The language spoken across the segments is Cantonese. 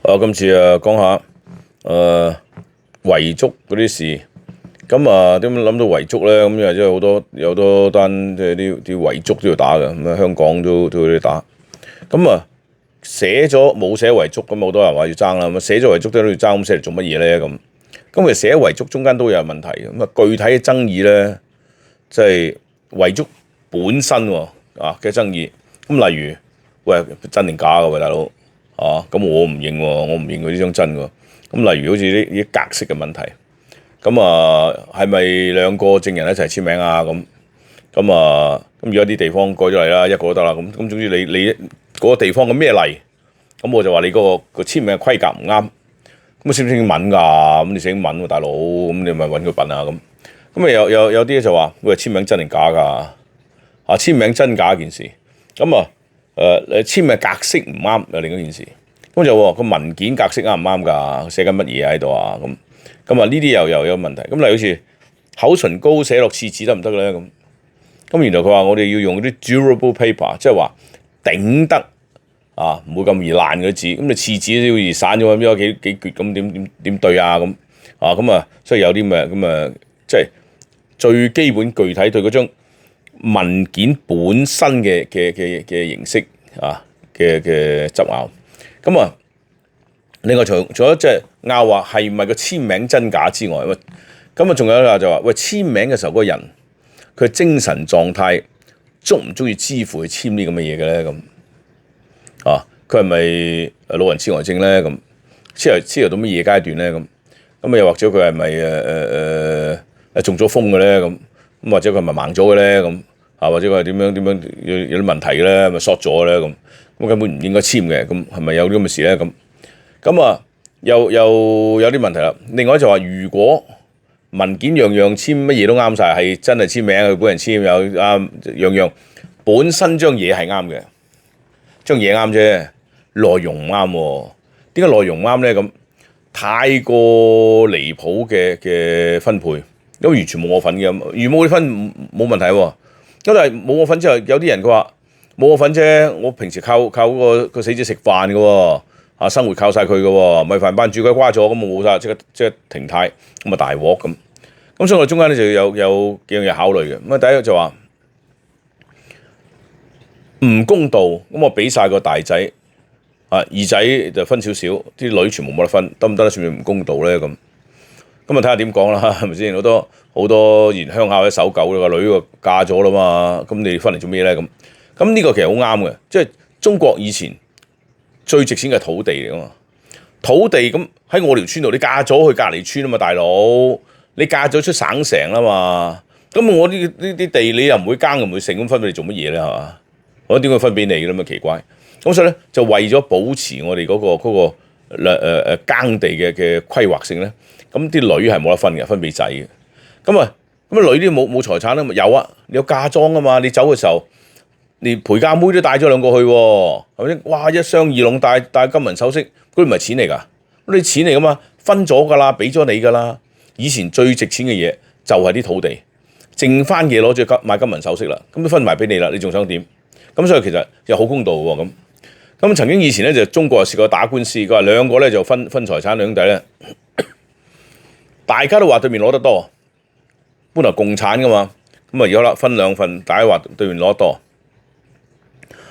今次講下遺囑嗰啲事，咁點諗到遺囑咧？咁因為真係有好多單即係啲遺囑都要打嘅，咁香港都要打。咁寫咗冇寫遺囑，咁好多人話要爭啦。咁寫咗遺囑都要爭，咁寫嚟做乜嘢咧？咁其實寫遺囑中間都有問題嘅。咁具體嘅爭議咧，即係遺囑本身嘅爭議。咁例如，喂，真定假嘅喂，大佬？咁我唔認喎，我唔認佢呢張真喎。咁例如好似啲格式嘅問題，咁係咪兩個證人一齊簽名啊？咁而家啲地方改咗例啦，一個都得啦。咁總之你嗰個地方嘅咩例，咁我就話你嗰個簽名嘅規格唔啱。咁識唔識英文㗎？咁你識英文喎，大佬，咁你咪揾佢笨啊咁有啲就話喂，簽名真定假㗎？簽名真假一件事，咁簽名格式唔啱又另一件事，咁就個文件格式啱唔啱㗎？寫緊乜嘢喺度啊？咁呢啲又有問題。咁例如好似口唇膏寫落廁紙得唔得咧？咁原來佢話我哋要用啲 durable paper， 即係話頂得唔會咁易爛嗰啲紙。咁你廁紙都要易散咗，咁有幾橛咁點對啊？所以有啲咁即係最基本具體對嗰張文件本身嘅形式嘅執拗。另外除咗即係拗話係咪個簽名真假之外，仲有就話喂，簽名嘅時候嗰個人佢精神狀態鍾唔鍾意支付去簽呢咁嘅嘢嘅咧？佢係咪老人痴呆症咧？痴呆到乜嘢階段咧？又或者佢係咪中咗風嘅咧？或者佢係咪盲咗嘅咧？或者佢係點樣有啲問題嘅咧？咪 short 咗嘅咧？咁根本唔應該簽嘅。咁係咪有啲咁嘅事咧？又有啲問題啦。另外就話，如果文件樣簽乜嘢都啱晒，係真係簽名，佢本人簽有樣本身張嘢係啱嘅，張嘢啱啫，內容唔啱喎。點解內容唔啱咧？太過離譜嘅分配，咁完全冇我份嘅。如冇分冇問題喎。咁但係冇我份之後，有啲人佢話冇我份啫，我平時靠個死者食飯嘅喎，生活靠晒佢嘅喎，米飯班煮鬼瓜咗，咁我冇晒，即刻停態，咁大鑊咁。所以我中間咧就有幾樣嘢考慮嘅。第一個就話唔公道，咁我俾晒個大仔，二仔就分少少，啲女全部冇得分，得唔得？算唔算唔公道咧？咁睇下點講啦，係咪先？好多以前鄉下啲守舊個女嫁咗啦嘛，咁你分嚟做咩咧？咁呢個其實好啱嘅，即係中國以前最值錢嘅土地嚟噶嘛。土地咁喺我條村度，你嫁咗去隔離村啊嘛，大佬，你嫁咗出省城啦嘛，咁我呢啲地你又唔會耕又唔會剩，咁分俾你做乜嘢咧？係嘛？我點解分俾你嘅咧？咁奇怪。所以咧就為咗保持我哋嗰個耕地嘅規劃性咧，咁啲女係冇得分嘅，分俾仔嘅。咁女啲冇財產啦，有啊，你有嫁妝啊嘛，你走嘅時候，連陪嫁妹都帶咗兩個去喎，係咪先？哇！一雙二龍帶金銀首飾，嗰啲唔係錢嚟㗎，嗰啲錢嚟㗎嘛，分咗㗎啦，俾咗你㗎啦。以前最值錢嘅嘢就係啲土地，剩翻嘅攞住買金銀首飾啦，咁都分埋俾你啦，你仲想點？所以其實又好公道喎咁曾經以前咧就中國又試過打官司，佢話兩個咧就分財產，兩兄弟咧，大家都話對面攞得多，本來共產噶嘛，而家啦分兩份，大家話對面攞得多，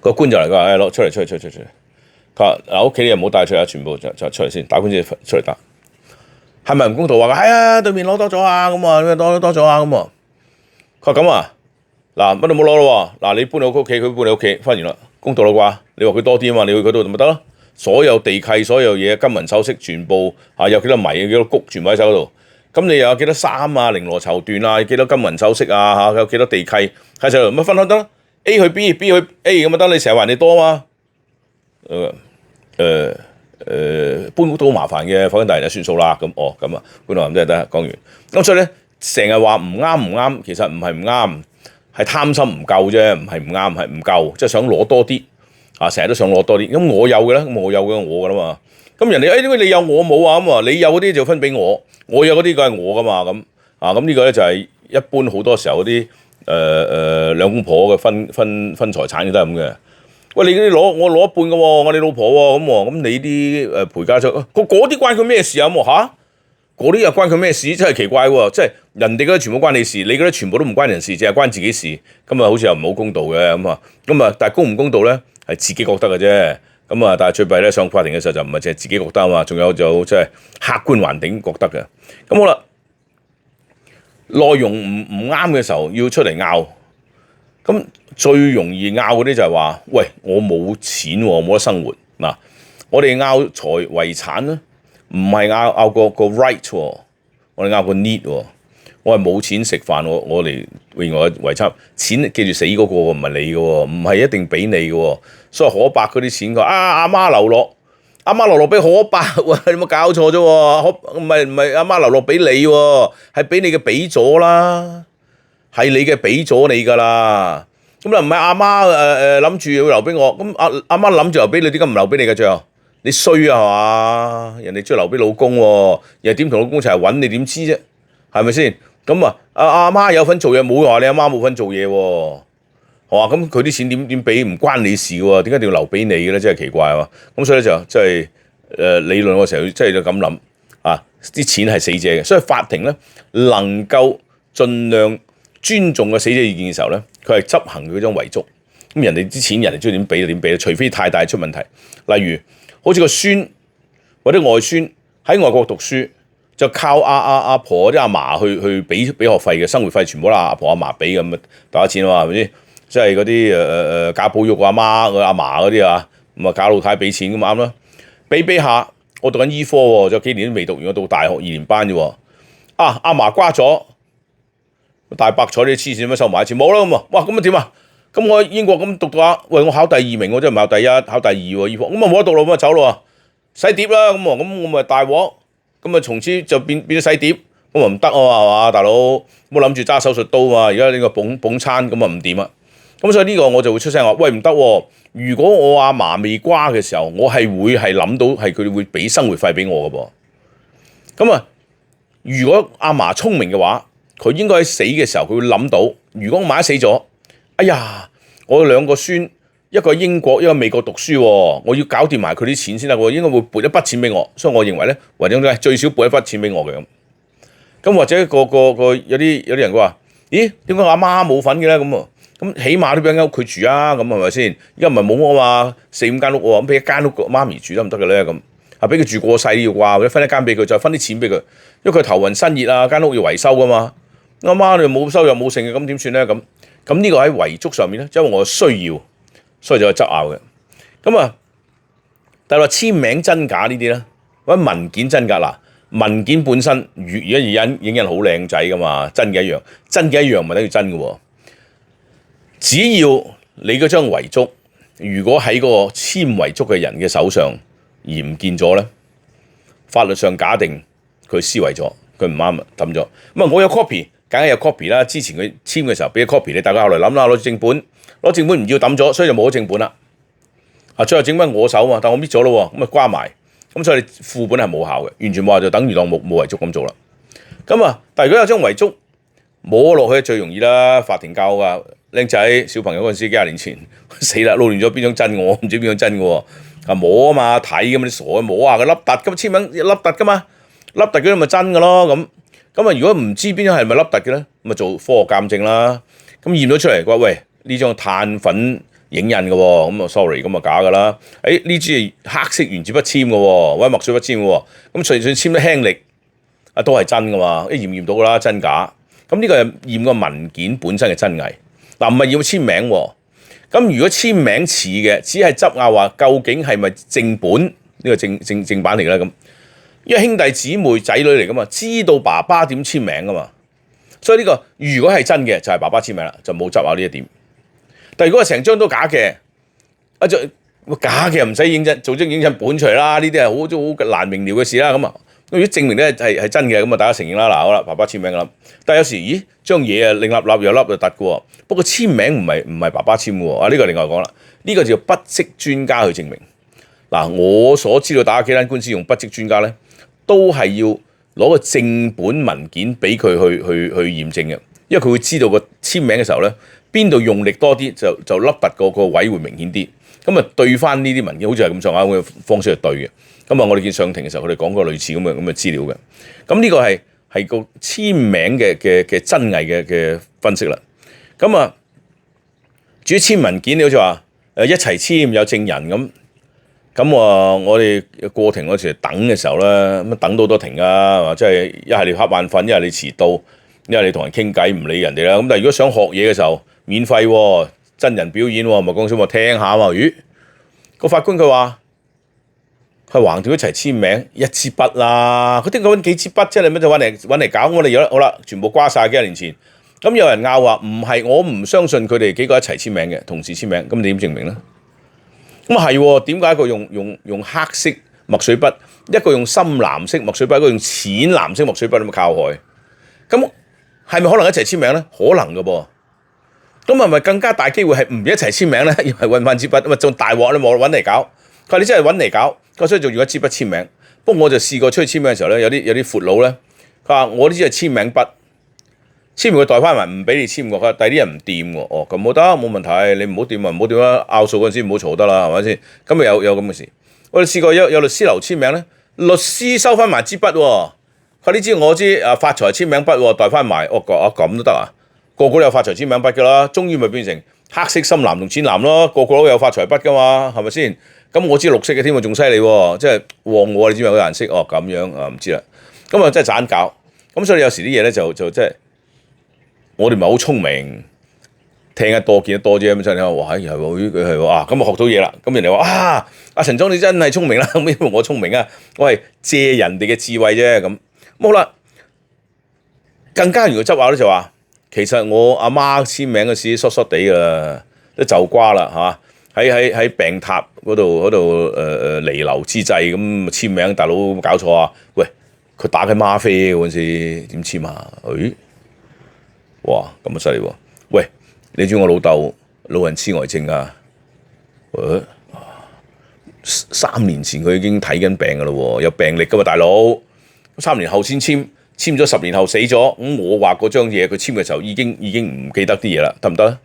個官就嚟佢話攞出嚟，佢話嗱屋企你又唔好帶出嚟，全部就出嚟先，打官司出嚟打，係咪唔公道？話係啊，對面攞多咗啊，多咗啊咁啊，佢話咁啊，嗱乜都冇攞咯喎，嗱你搬你屋企，佢搬你屋企，分完啦。公道啦啩？你話佢多啲啊嘛，你去嗰度咪得咯？所有地契、所有嘢、金銀首飾全部有幾多米、幾多谷，全部喺手度。咁你又有幾多衫啊、綾羅綢緞啊、幾多金銀首飾啊有幾多地契喺手度，乜分開得啦 ？A 去 B，B 去 A 咁咪得？你成日話人哋多嘛？搬屋都好麻煩嘅，房產大人就算數啦。咁搬屋咁真係得。講完。咁所以咧，成日話唔啱，其實唔係唔啱。係貪心唔夠啫，唔係唔啱，係唔夠，即係想攞多啲成日都想攞多啲。咁我有嘅咧，我有嘅我㗎啦嘛。咁人哋點解你有我冇啊？咁你有嗰啲就分俾我，我有嗰啲梗係我㗎嘛。咁呢個咧就係一般好多時候嗰啲兩公婆嘅分財產都係咁嘅。喂，你我攞一半嘅喎，我哋老婆喎，咁你啲陪嫁出，嗰啲關佢咩事啊？咁嚇，嗰啲又關佢咩事？真係奇怪喎！即係人哋嗰啲全部關你事，你嗰啲全部都唔關人事，淨係關自己事。咁啊，好似又唔好公道嘅咁啊，但係公唔公道咧，係自己覺得嘅啫。咁啊，但係最弊咧，上法庭嘅時候就唔係淨係自己覺得啊嘛，仲有即係客觀環境覺得嘅。咁好啦，內容唔啱嘅時候要出嚟拗，咁最容易拗嗰啲就係話，喂，我冇錢喎，冇得生活嗱。我哋拗遺產咧，唔係拗個 right 喎，我哋拗個 need 喎。我係冇錢食飯，我嚟另外遺產錢，記住死嗰個唔係你嘅喎，唔係一定俾你嘅喎。所以可伯嗰啲錢，佢阿媽留落，阿媽留落俾可伯喎，你有冇搞錯啫喎？唔係阿媽留落俾你喎，係俾你嘅俾咗啦，係你嘅俾咗你㗎啦。咁啊唔係阿媽諗住要留俾我，咁阿媽諗住留俾你，點解唔留俾你嘅最後？你衰啊係嘛？人哋中意留俾老公喎，又點同老公一齊揾？你點知啫？係咪先？咁啊，阿媽有份做嘢，冇話你阿媽冇份做嘢喎，係嘛？咁佢啲錢點俾唔關你事喎？點解一定要留俾你嘅咧？真係奇怪啊！咁所以咧就即係理論嘅時候，即係就咁諗啊！啲錢係死者嘅，所以法庭咧能夠盡量尊重個死者意見嘅時候咧，佢係執行佢嗰種遺囑。咁人哋啲錢，人哋中意點俾就點俾，除非太大出問題。例如好似個孫或者外孫喺外國讀書。就靠阿婆啲阿嫲去俾學費嘅，生活費全部都阿婆阿嫲俾咁啊，大把錢啊嘛，係咪先？即係嗰啲賈寶玉阿媽個阿嫲嗰啲啊，咁啊賈老太俾錢咁啱啦。俾下，我讀緊醫科喎，仲有幾年都未讀完，我到大學2年班啫喎。阿嫲瓜咗，大白菜啲黐線咁收埋錢冇啦咁啊，哇咁啊點啊？咁我喺英國咁讀下，喂我考第2名，我真係唔考第一，考第2喎醫科，咁啊冇得讀咯，咁啊走咯，洗碟啦咁我咪大鑊。咁啊，從此就變咗洗碟，咁啊唔得啊嘛，係嘛，大佬冇諗住揸手術刀嘛，而家呢個捧餐咁啊唔掂啊，咁所以呢個我就會出聲話，喂唔得喎，如果我阿嫲未瓜嘅時候，我係會係諗到係佢哋會俾生活費俾我嘅噃，咁啊，如果阿嫲聰明嘅話，佢應該喺死嘅時候佢會諗到，如果我萬一死咗，哎呀，我有2個孫。一個英國，一個美國讀書喎，我要搞掂埋佢啲錢先得喎，應該會撥一筆錢俾我，所以我認為咧，或者最少撥一筆錢俾我嘅咁。咁或者個有啲人話，咦？點解阿媽冇份嘅咧？咁起碼都俾間屋佢住啊？咁係咪先？而家唔係冇屋啊嘛，4-5間屋喎，咁俾一間屋媽咪住得唔得嘅咧？咁啊俾佢住過世要啩，或者分一間俾佢，再分啲錢俾佢，因為佢頭暈身熱啊，間屋要維修噶嘛。阿媽你冇收入冇剩嘅，咁點算咧？咁呢個喺遺囑上面咧，因為我需要。所以就係執拗嘅，咁啊，但係話簽名真假呢啲咧，或者文件真假嗱，文件本身而家影印好靚仔噶嘛，真嘅一樣，真嘅一樣唔係等於真嘅喎。只要你嗰張遺囑，如果喺個簽遺囑嘅人嘅手上而唔見咗咧，法律上假定佢私遺咗，佢唔啱啊抌咗。咁啊，我有 copy，梗係有 copy 啦。之前佢簽嘅時候俾咗 copy，你大家後來諗啦，攞正本。攞正本唔要抌咗，所以就冇咗正本啦。最後正本我手嘛，但我搣咗咯，咁啊瓜埋，咁所以你副本係冇效嘅，完全冇效就等於當冇遺囑咁做啦。咁啊，但係如果有張遺囑摸落去最容易啦，法庭教噶，僆仔小朋友嗰陣時幾廿年前死啦，撈亂咗邊張真我唔知邊張真嘅喎，啊摸啊嘛睇咁你傻嘅摸下佢凹凸咁簽名凹凸噶嘛，凹凸嗰啲咪真嘅咯咁。咁啊如果唔知邊張係咪凹凸嘅咧，咁啊做科學鑑證啦，咁驗咗出嚟話喂。呢張碳粉影印嘅喎，咁啊 sorry， 咁啊假嘅啦。呢支係黑色原子筆簽嘅喎，或者墨水筆簽嘅喎，咁就算簽得輕力，都係真嘅嘛，驗到㗎啦，真假。咁呢個係驗個文件本身嘅真偽，嗱唔係要簽名喎。咁如果簽名似嘅，只係執拗話究竟係咪正本呢個正版嚟嘅咧咁？因為兄弟姊妹仔女嚟噶嘛，知道爸爸點簽名噶嘛，所以呢個如果係真嘅就係爸爸簽名啦，就冇執拗呢一點。但如果係成張都假嘅，假嘅唔使影印，做張影印本出嚟啦。呢啲係好難明瞭嘅事啦。咁啊，如果證明咧係真嘅，咁啊大家承認啦。嗱好啦，爸爸簽名啦。但係有時，咦張嘢啊，另立又凹又凸嘅喎。不過簽名唔係爸爸簽嘅喎。呢個另外講啦。呢個就筆跡專家去證明。嗱，我所知道打幾單官司用筆跡專家咧，都係要攞個正本文件俾佢去驗證嘅，因為佢會知道個簽名嘅時候咧。邊度用力多啲就凹凸個位會明顯啲，咁啊對翻呢啲文件，好似係咁上下咁嘅方式去對嘅。咁啊，我哋見上庭嘅時候，佢哋講過類似咁嘅資料嘅。咁呢個係個簽名嘅真偽嘅分析啦。咁啊，至於簽文件，你好似話一齊簽有證人咁。咁我哋過庭嗰時等嘅時候咧，咁等到好多庭啊，即係一係你瞌眼瞓，一係你遲到，一係你同人傾偈唔理人哋啦。咁但係如果想學嘢嘅時候，免費喎，真人表演喎，咪講笑話聽下嘛。咦，個法官佢話佢橫掂一齊簽名一支筆啦，佢點解揾幾支筆啫？你咪就揾嚟搞我哋而家好啦，全部瓜晒幾年前。咁有人拗話唔係，我唔相信佢哋幾個一齊簽名嘅，同時簽名。咁你點證明咧？咁啊係喎，點解一個用黑色墨水筆，一個用深藍色墨水筆，一個用淺藍色墨水筆咁靠害？咁係咪可能一齊簽名咧？可能嘅噃。咁係咪更加大機會係唔一齊簽名咧？要係揾翻支筆，咪仲大鑊你冇揾嚟搞。佢話你真係揾嚟搞，所以仲用一支筆簽名。不過我就試過出去簽名嘅時候咧，有啲闊佬咧，佢話我呢支係簽名筆。簽完佢袋翻埋，唔俾你簽喎。佢話第啲人唔掂喎。哦，咁冇得，冇問題，你唔好掂啊，唔好掂啦。拗數嗰陣時唔好嘈得啦，係咪先？咁咪有咁嘅事。我哋試過有律師樓簽名咧，律師收翻埋支筆喎。佢呢支我支發財簽名筆喎，袋翻埋。哦，咁都得啊？個個都有發財簽名筆㗎啦。終於咪變成黑色深藍同淺藍咯。個個都有發財筆㗎嘛，係咪先？咁我知綠色嘅添喎，仲犀利喎，即係旺我。你知唔知個顏色？哦，咁樣啊，唔知啦。咁啊真係盞搞。咁所以有時啲嘢咧就即係。我哋唔係好聰明，聽得多見得多啫。咁真係哇，係喎，佢係喎啊，咁啊學到嘢啦。咁人哋話啊，阿陳總你真係聰明啦。咁因為我聰明啊，我係借人哋嘅智慧啫。咁好啦，更加原來執拗咧就話，其實我阿媽簽名嗰時疏疏地㗎啦，都就瓜啦嚇。喺病榻嗰度彌留之際咁簽名，大佬搞錯啊？喂，佢打緊嗎啡嗰陣時點簽啊？誒？哇，咁啊犀利喎！喂，你知我老豆老人痴呆症啊？3年前佢已經睇緊病噶啦喎，有病歷噶嘛，大佬。3年後先簽咗10年後死咗。咁我話嗰張嘢佢簽嘅時候已經唔記得啲嘢啦，得唔得咧？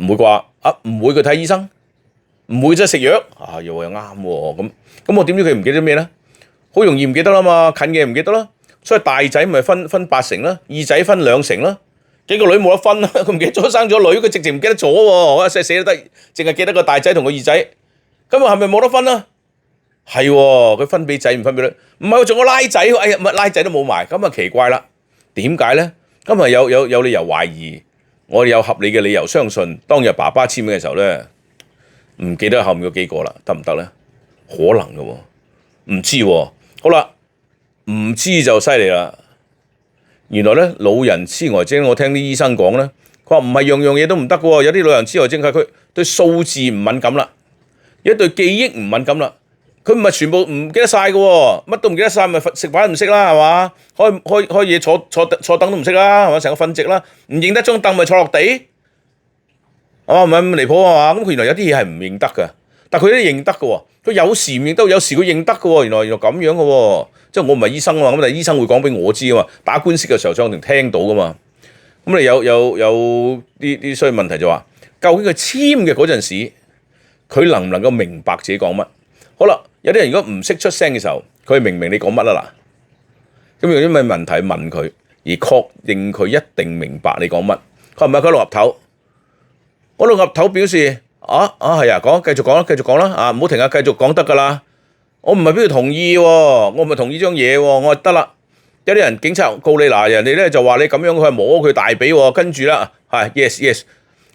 唔會啩？唔會佢睇醫生，唔會真係食藥啊？又啱喎，咁我點知佢唔記得咩咧？好容易唔記得啦嘛，近嘅唔記得啦。所以大仔咪分8成啦，二仔分2成啦，幾個女冇得分啦，佢唔記得咗生咗女，佢直情唔記得咗喎，我一寫都得，淨係記得個大仔同個二仔，咁啊係咪冇得分啊？係喎，佢分俾仔唔分俾女，唔係喎，仲有拉仔，哎呀，拉仔都冇埋，咁啊奇怪啦，點解咧？咁啊有理由懷疑，我哋有合理嘅理由相信，當日爸爸簽名嘅時候咧，唔記得後面嗰幾個啦，得唔得咧？可能嘅喎，唔知喎，好啦。唔知就犀利啦！原來咧老人痴呆症，我聽啲醫生講咧，佢話唔係樣嘢都唔得嘅喎。有啲老人痴呆症係佢對數字唔敏感啦，有啲對記憶唔敏感啦。佢唔係全部唔記得晒嘅喎，乜都唔記得晒，咪食飯唔識啦，係嘛？開嘢坐凳都唔識啦，係嘛？成個瞓直啦，唔認得張凳咪坐落地，係咪咁離譜啊嘛？咁佢原來有啲嘢係唔認得嘅，但佢都認得嘅喎。佢有時唔認得，有時佢認得嘅喎。原來咁樣嘅喎。即係我唔係醫生啊嘛，咁但係醫生會講俾我知啊嘛。打官司嘅時候上庭聽到噶嘛。咁你有啲所以問題就話，究竟佢簽嘅嗰陣時，佢能唔能夠明白自己講乜？好啦，有啲人如果唔識出聲嘅時候，佢明唔明你講乜啦嗱？咁用啲咩問題問佢，而確認佢一定明白你講乜？佢唔係佢六合頭，我六合頭表示係啊，繼續講啦啊，唔好停啊，繼續講得噶啦。我唔係俾佢同意喎，我唔係同意張嘢喎，我話得啦。有啲人警察告你嗱，人哋咧就話你咁樣，佢係摸佢大髀喎，跟住啦，係 yes，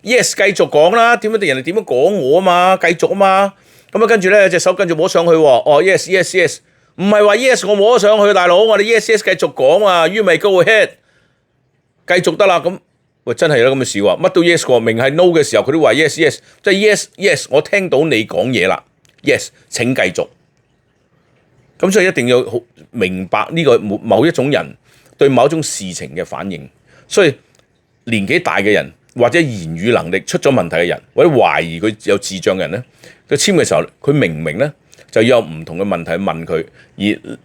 繼續講啦。點樣人哋點樣講我啊嘛，繼續啊嘛。咁啊跟住咧隻手跟住摸上去喎，哦 yes，唔係話 yes 我摸上去，大佬我哋 yes 繼續講啊，you may go ahead，繼續得啦。咁喂真係有咁嘅事喎，乜都 yes 過，明係 no 嘅時候佢都話 yes，即係 yes，我聽到你講嘢啦 ，yes 請繼續。咁所以一定要好明白呢個某一種人對某一種事情嘅反應。所以年紀大嘅人或者言語能力出咗問題嘅人，或者懷疑佢有智障嘅人咧，佢簽嘅時候佢明唔明咧，就要有唔同嘅問題問佢，而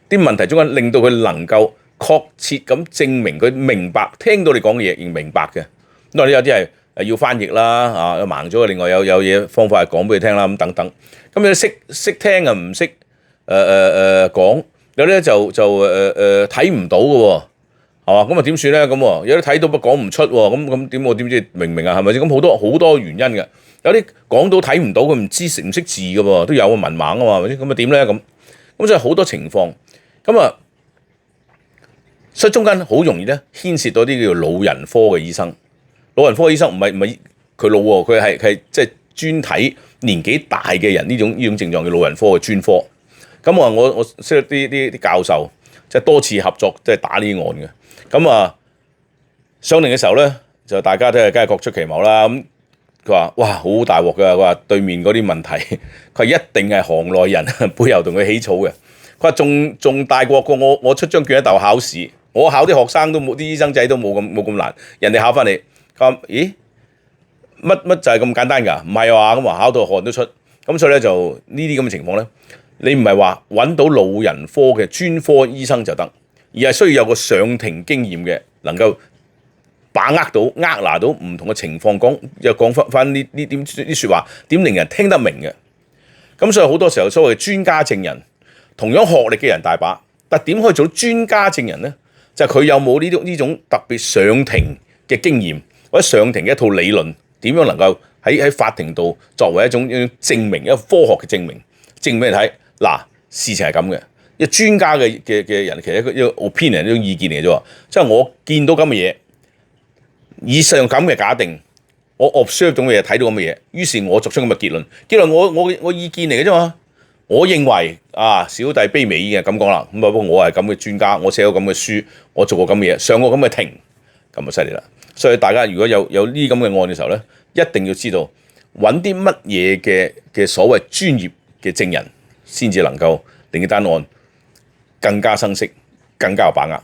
啲問題中間令到佢能夠確切咁證明佢明白，聽到你講嘅嘢而明白嘅。因為有啲係要翻譯啦，盲咗另外有嘢方法係講俾佢聽啦，咁等等。咁有啲識聽啊，唔識講，有啲咧就睇唔到嘅喎，係嘛？咁啊點算咧？咁有啲睇到不講唔出喎，咁點我點知明唔明啊？係咪先？咁好多原因嘅，有啲講到睇唔到，佢唔識字嘅喎，都有文盲啊嘛，係咪先？咁啊點咧？咁所以好多情況，咁啊，所以中間好容易咧牽涉到啲叫做老人科嘅醫生。老人科醫生唔係佢老喎，佢係即係專睇年紀大嘅人呢種症狀嘅老人科嘅專科。咁我識啲教授，即係多次合作，即係打呢啲案嘅。咁上庭嘅時候咧，就大家都係梗係各出奇謀啦。咁佢話：哇，好大鑊㗎！佢話對面嗰啲問題，佢一定係行內人背後同佢起草嘅。佢話仲大過我出張卷喺大學考試，我考啲學生都冇，啲醫生仔都冇咁難，人哋考翻嚟。佢話：咦，乜就係咁簡單㗎？唔係話咁話考到汗都出。咁所以咧就呢啲咁嘅情況咧，你唔係話揾到老人科嘅專科醫生就得，而係需要有個上庭經驗嘅，能夠把握到握拿到唔同嘅情況，講翻呢啲説話點令人聽得明嘅。咁所以好多時候所謂專家證人，同樣學歷嘅人大把，但點可以做到專家證人咧？就係佢有冇呢種特別上庭嘅經驗。或者上庭嘅一套理論，點樣能夠喺法庭度作為一種證明，一個科學嘅證明俾你睇。嗱，事情係咁嘅。一專家嘅人其實一個 opinion 一種意見嚟嘅啫。即係我見到咁嘅嘢，以上咁嘅假定，我 observe 種嘅嘢，睇到咁嘅嘢，於是我作出咁嘅結論。我意見嚟嘅啫嘛。我認為小弟卑微嘅咁講啦。咁不過我係咁嘅專家，我寫過咁嘅書，我做過咁嘅嘢，上過咁嘅庭，咁就犀利啦。所以大家如果有呢咁嘅案嘅時候咧，一定要知道揾啲乜嘢嘅所謂專業嘅證人，先至能夠令單案更加生色，更加有把握。